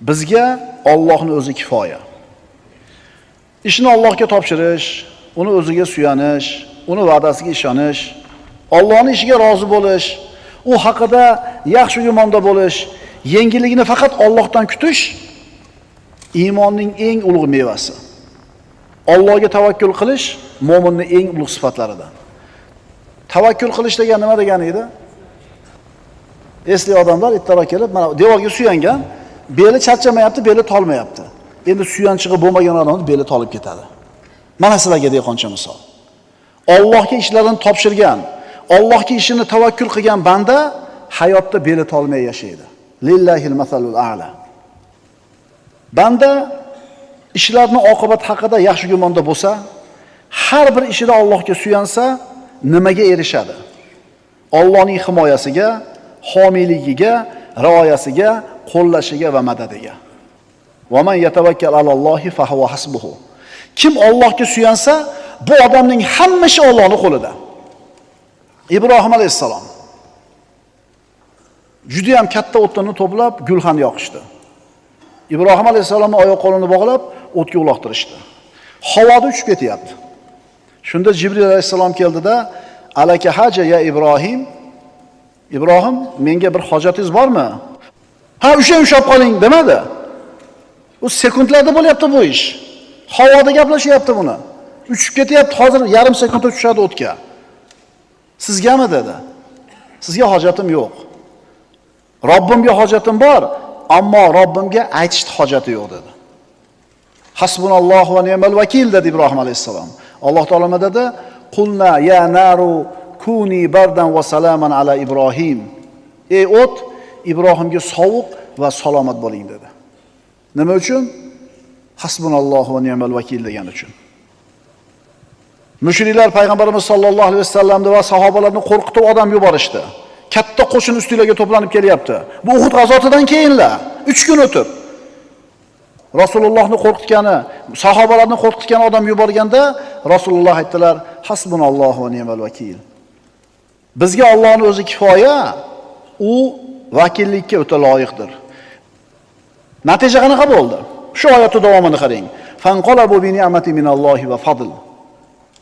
Bizga Allohning o'zi kifoya. Ishni Allohga topshirish, uni o'ziga suyanish, uni va'dasiga ishonish, Allohning ishiga rozi bo'lish, u haqida yaxshi gumonda bo'lish, yengilligini faqat Allohdan kutish iymonning eng ulug' mevasi. Allohga tavakkul qilish mo'minning eng ulug' sifatlaridan. Tavakkul qilish degan nima degani edi? Esli odamlar ittaro kelib, mana devorga suyangan, beli charchamayapti, beli tolmayapti. Endi suyanchig'i bo'lmagan odamning beli tolib ketadi. Mana sizlarga dehqoncha misol. Allohga ishlarini topshirgan, Allohga ishini tavakkul qilgan banda hayotda beli tolmay yashaydi. Lillahil masalul a'la. Banda ishlarning oqibati haqida yaxshi gumonda bo'lsa, har bir ishida Allohga suyansa, nimaga erishadi? Allohning himoyasiga, homiyligiga, rioyasiga, qo'llashiga va madadiga. Va man yatawakkal alallohi fa huwa hasbuhu. Kim Allohga suyansa, bu odamning hamma ishi Allohning qo'lida. Ibrohim alayhisalom juda ham katta o'tni to'plab gulxan yoqishdi. Ibrohim alayhisalomning oyoq qo'lini bog'lab o'tga uloqtirishdi. Havoda uchib ketyapti. Shunda Jibril alayhisalom keldida, "Alaka haja ya Ibrohim?" Ibrohim, menga bir hojatingiz bormi? "Ha, ushlab qoling" demadi. U sekundlarda bo'lyapti bu ish. Havoda gaplashyapti buni. Uchib ketyapti, hozir yarim sekundda tushadi o'tga. Sizgami dedi? Sizga hojatim yo'q. Robbimga hojatim bor, ammo Robbimga aytishga hojati yo'q dedi. Hasbunallohu va ni'mal vakil dedi Ibrohim alayhisalom. Alloh taolama dedi, "Qulna ya naru kuni bardan va salaman ala Ibrohim." Ey o't, Ibrohimga sovuq va salomat bo'ling dedi. Nima uchun? Hasbunallohu va ni'mal vakil degan uchun. Mushriklar payg'ambarimiz sollallohu alayhi vasallamni va sahobalarni qo'rqitib odam yuborishdi. Katta qo'shin ustilarga to'planib kelyapti. Bu Uhud g'azotidan keyinlar, 3 kun o'tib. Rasulullohni qo'rqitgani, sahobalarni qo'rqitgan odam yuborganda Rasululloh aytdilar, "Hasbunallohu va ni'mal vakil." Bizga Allohning o'zi kifoya, u vakillikka o'ta loyiqdir. Natija qanaqa bo'ldi? Shu oyatning davomini qarang. Fanqalabu bi ni'mati minallohi va fadl.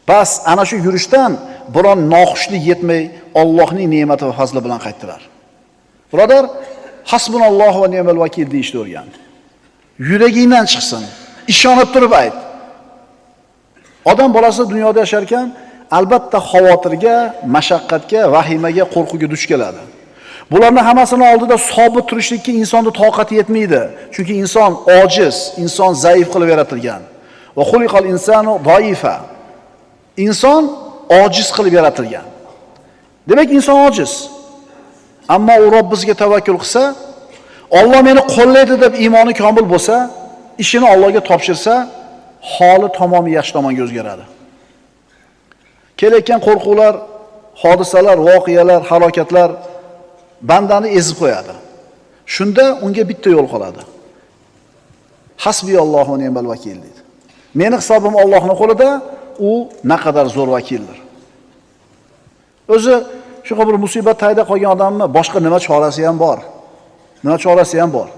Bas ana shu yurishdan biron noxushlik yetmay Allohning ne'mati va fazli bilan qaytdilar. Birodar, hasbunallohu va ni'mal vakil deyishni o'rgan. Yuragingdan chiqsin, ishonib turib ayt. Odam bolasi dunyoda yashar ekan, albatta xavotirga, mashaqqatga, vahimaga, qo'rquvga duch keladi. Bularning hammasini oldida sobit turishlikka insonning toqati yetmaydi. Chunki inson ojiz, inson zaif qilib yaratilgan. Va xuliqal insonu zaifa. Inson ojiz qilib yaratilgan. Demak, inson ojiz. Ammo u Robbisiga tavakkul qilsa, Alloh meni qo'llaydi deb iymoni komil bo'lsa, ishini Allohga topshirsa, holi tamomiy yaxshi tomonga o'zgaradi. Kelayotgan qo'rquvlar, hodisalar, voqealar, halokatlar bandani ezib qo'yadi. Shunda unga bitta yo'l qoladi. Hasbiyallohu va ni'mal vakil deydi. Meni hisobim Allohning qo'lida, u naqadar zo'r vakildir. O'zi shunaqa bir musibat tayda qolgan odamni boshqa nima chorasi ham bor? Nima chorasi ham bor?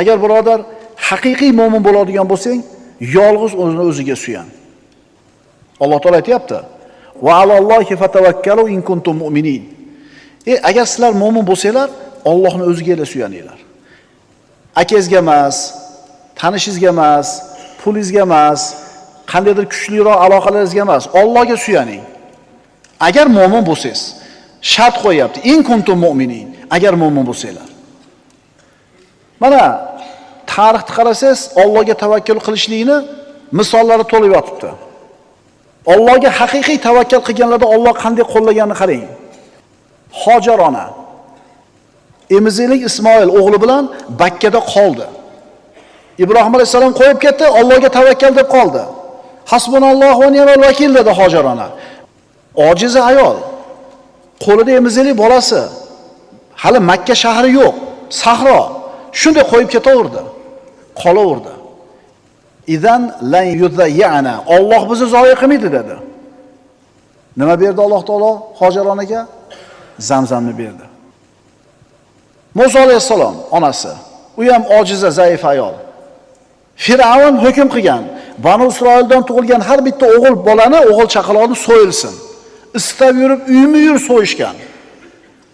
Agar birodar haqiqiy mo'min bo'ladigan bo'lsang, yolg'iz o'ziga suyan. Alloh taolo aytayapti: "Va alallohi fatawakkalu in kuntum mu'minin." Agar sizlar mo'min bo'lsanglar, Allohning o'ziga suyaninglar. Akangizga emas, tanishingizga emas, pulingizga emas, qandaydir kuchliroq aloqalaringizga emas, Allohga suyaning. Agar mo'min bo'lsangiz, shart qo'yapti: "In kuntum mu'minin." Agar mo'min bo'lsanglar. Mana tarixni qarasangiz, Allohga tavakkul qilishlikni misollari to'lib yotibdi. Allohga haqiqiy tavakkul qilganlarda Alloh qanday qo'llaganini qarang. Hojar ona emiziklik Ismoil o'g'li bilan Bakkada qoldi. Ibrohim alayhisalom qo'yib ketdi, Allohga tavakkal deb qoldi. Hasbunallohu va ni'mal vakil dedi Hojar ona. Ojiza ayol, qo'lida emiziklik bolasi, hali Makka shahri yo'q, sahro. Shunday qo'yib ketaverdi. Qolaverdi. Idan lan yuzayyana. Alloh bizni zoya qilmaydi dedi. Nima berdi Alloh taolo Hojar onaga? Zamzamni berdi. Musa alayhisalom onasi U ham ojiza, zaif ayol. Firavun hukm qilgan. Banu Isroildan tug'ilgan har bitta o'g'il bolani, o'g'il chaqaloqni so'yilsin. Istab yurib, uymi-yur so'yishgan.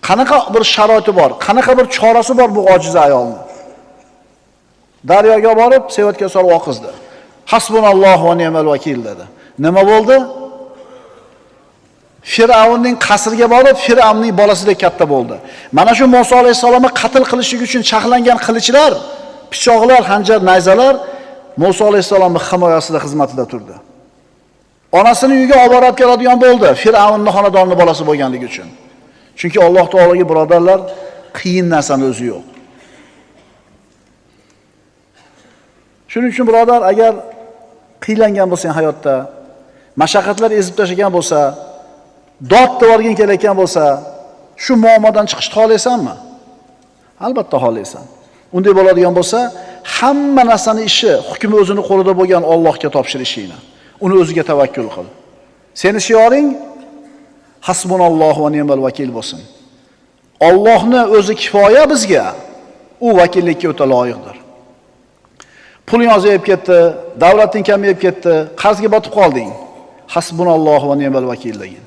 Qanaqa bir sharoiti bor, qanaqa bir chorasi bor bu ojiza ayolni. Daryoga borib, sevatga solib oqizdi. Hasbunallohu va ni'mal vakil dedi. Nima bo'ldi? Firavunning qasriga borib, Firavunning bolasidek katta bo'ldi. Mana shu Musa alayhisolamni qatl qilishlik uchun chaqlangan qilichlar, pichoqlar, hanjar, nayzalar Musa alayhisolamning himoyasida, xizmatida turdi. Onasini uyiga olib borib keladigan bo'ldi, Firavunning xonadonining bolasi bo'lganligi uchun. Chunki Alloh taologa birodarlar, qiyin narsani o'zi yo'q. Shuning uchun birodar, agar qiylangan bo'lsang hayotda, mashaqqatlar ezib tashlagan bo'lsa, dod devorgin kelayotgan bo'lsa, shu muammodan chiqishni xohlaysanmi? Albatta xohlaysan. Unday bo'ladigan bo'lsa, hamma narsani ishi, hukmi o'zini qo'lida bo'lgan Allohga topshir ishingni. Uni o'ziga tavakkul qil. Seni shioring hasbunallohu va ni'mal vakil bo'lsin. Allohni o'zi kifoya bizga. U vakillikka o'ta loyiqdir. Puling ozayib ketdi, davlating kamayib ketdi, qarzga botib qolding. Hasbunallohu va ni'mal vakil degin.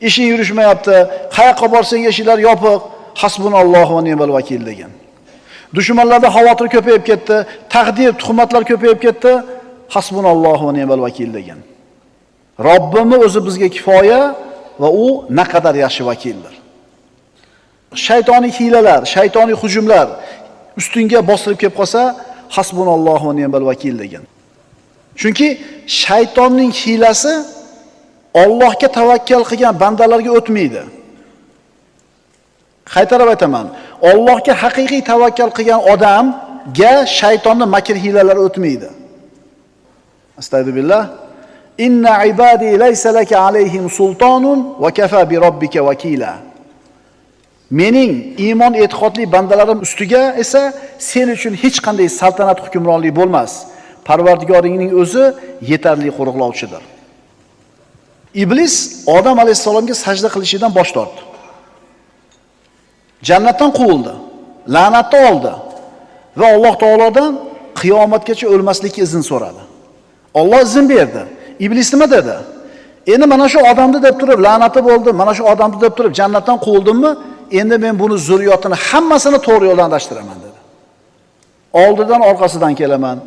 Ishing yurishmayapti, qayoqqa borsang eshiklar yopiq, hasbunallohu va ni'mal vakil degin. Dushmanlarda xavotir ko'payib ketdi, taqdir, tuhmatlar ko'payib ketdi, hasbunallohu va ni'mal vakil degin. Robbimiz o'zi bizga kifoya va u naqadar yaxshi vakildir. Shaytoniy hilalar, shaytoniy hujumlar ustingga bostirib kelib qolsa, hasbunallohu va ni'mal vakil degan. Chunki shaytonning hilasi Allohga tavakkal qilgan bandalarga o'tmaydi. Qaytarib aytaman, Allohga haqiqiy tavakkal qilgan odamga shaytonning makr hilalari o'tmaydi. Astagfirullah. Inna ibadi laysa laka alayhim sultonun va kafa bi robbika vakila. Mening iymon e'tiqodli bandalarim ustiga esa sen uchun hech qanday saltanat hukmronlik bo'lmas. Parvardigoringning o'zi yetarli qo'riqlovchidir. Iblis Odam alayhisalomga sajda qilishidan bosh tortdi. Jannatdan quvildi, la'natni oldi va Alloh taolodan qiyomatgacha o'lmaslikka izn so'radi. Alloh izn berdi. Iblis nima dedi? Endi mana shu odamni deb turib la'nati bo'ldi, mana shu odamni deb turib jannatdan quvildimmi? Endi men buni zurriyotini hammasini to'g'ri yo'ldan adashtiraman dedi. Oldidan orqasidan kelaman,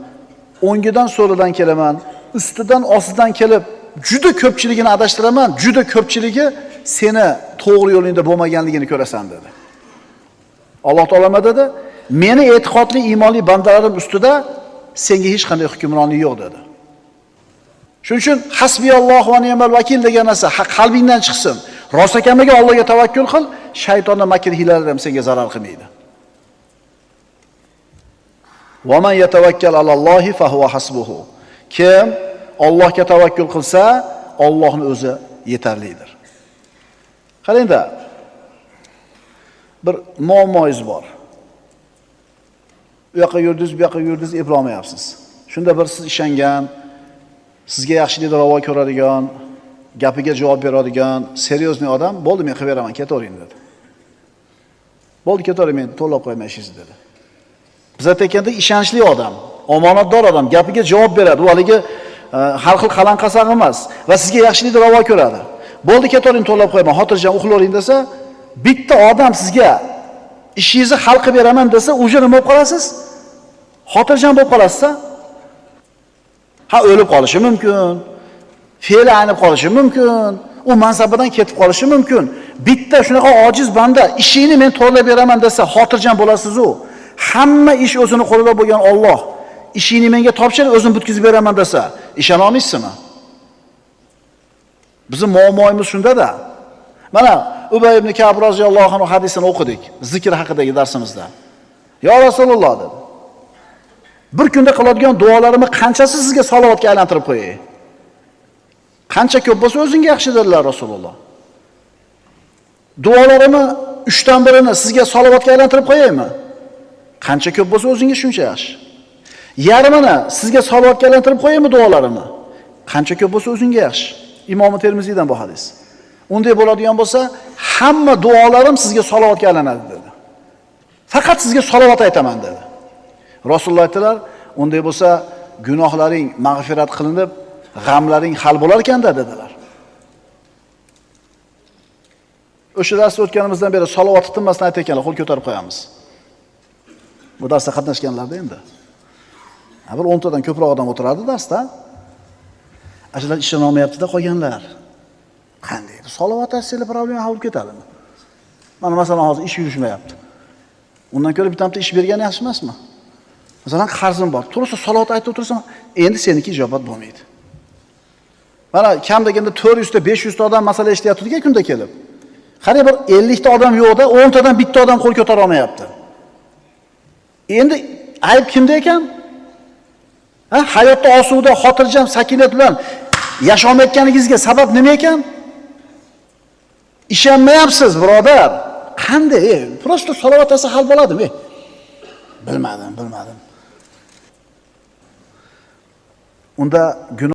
o'ngidan so'lidan kelaman, ustidan ostidan kelib juda ko'pchiligini adashtiraman, juda ko'pchiligi seni to'g'ri yo'lingda bo'lmaganligini ko'rasan dedi. Alloh taolo nima dedi? Meni e'tiqodli iymonli bandalarim ustida senga hech qanday hukmronlik yo'q dedi. Shuning uchun hasbiyallohu va ni'mal vakil degan narsa qalbingdan chiqsin. Rostakamiga Allohga tavakkul qil, shaytonning makr hilalari ham senga zarar qilmaydi. Va man yatawakkal alallohi fa huwa hasbuhu. Kim Allohga tavakkul qilsa, Allohning o'zi yetarlidir. Qarangda, bir muammoingiz bor. U yoqqa yurdingiz, bu yoqqa yurdingiz, eplolmayapsiz. Shunda bir siz ishongan, sizga yaxshilikni ravo ko'radigan, gapiga javob beradigan, seryozni odam, bo'ldi men qilib beraman, ketavering dedi. Bo'ldi, ketavering, men to'lab qo'yman ishingizni dedi. Biz aytganda ishonchli odam, omonatdor odam, gapiga javob beradi. U haligi har xil qalanqasaq emas va sizga yaxshilikni ravo ko'radi. Bo'ldi, ketavering, to'lab qo'yman, xotirjam uxlavering desa, bitta odam sizga ishingizni hal qilib beraman desa, uje nima bo'lib qolasiz? Xotirjam bo'lib qolasiz-a? Ha, o'lib qolishi mumkin. Fe'li aynib qolishi mumkin. U mansabidan ketib qolishi mumkin. Bitta shunaqa ojiz banda ishingni men to'g'rilab beraman desa, xotirjam bo'lasiz-u. Hamma ish o'zini qo'lida bo'lgan Alloh ishingni menga topshir, o'zim bitkizib beraman desa, ishona olmaysizmi? Bizning muammoimiz shunda-da. Mana Ubay ibn Ka'b roziyallohu anhu hadisini o'qidik, zikr haqidagi darsimizda. Ya Rasululloh dedi. Bir kunda qiladigan duolarimni qanchasi sizga salovatga aylantirib qo'yay? Qancha ko'p bo'lsa o'zingga yaxshi dedilar Rasululloh. Duolarimni 3 dan birini sizga salovatga aylantirib qo'yaymi? Qancha ko'p bo'lsa o'zingga shuncha yaxshi. Yarmini sizga salovatga aylantirib qo'yaymi duolarimni? Qancha ko'p bo'lsa o'zingga yaxshi. Imom Termiziydan bu hadis. Unday bo'ladigan bo'lsa, hamma duolarim sizga salovatga aylanadi dedi. Faqat sizga salovat aytaman dedi. Rasululloh aytdilar, unday bo'lsa gunohlaring mag'firat qilinib, g'amlaring hal bo'lar ekan-da dedilar. O'sha darsda o'tganimizdan beri salovat tinmasdan aytayotganlar, qo'l ko'tarib qo'yamiz. Bu darsda qatnashganlarda endi. Bir 10 tadan ko'proq odam o'tirardi darsda. Ashlar ishona olmayapti-da qolganlar. Qanday? Salovat aytsanglar problema hal bo'lib ketadimi? Mana masalan hozir ish yurishmayapti. Undan ko'ra bitta ish bergani yaxshi emasmi? Masalan, qarzim bor. To'g'risi salovat aytib o'tirsam, endi seniki ijobat bo'lmaydi. Mana kam deganda 400 ta 500 ta odam masala eshityapti-ku kunda kelib. Qarang, bir 50 ta odam yo'qda, 10 tadan bitta odam qo'l ko'tara olmayapti. Endi ayb kimda ekan? Hayotda osuda, xotirjam, sakinat bilan yashamayotganingizga sabab nima ekan? Ishonmayapsiz, birodar. Qanday? Prosta salovat aytsa hal bo'ladimi? Bilmadim. Unda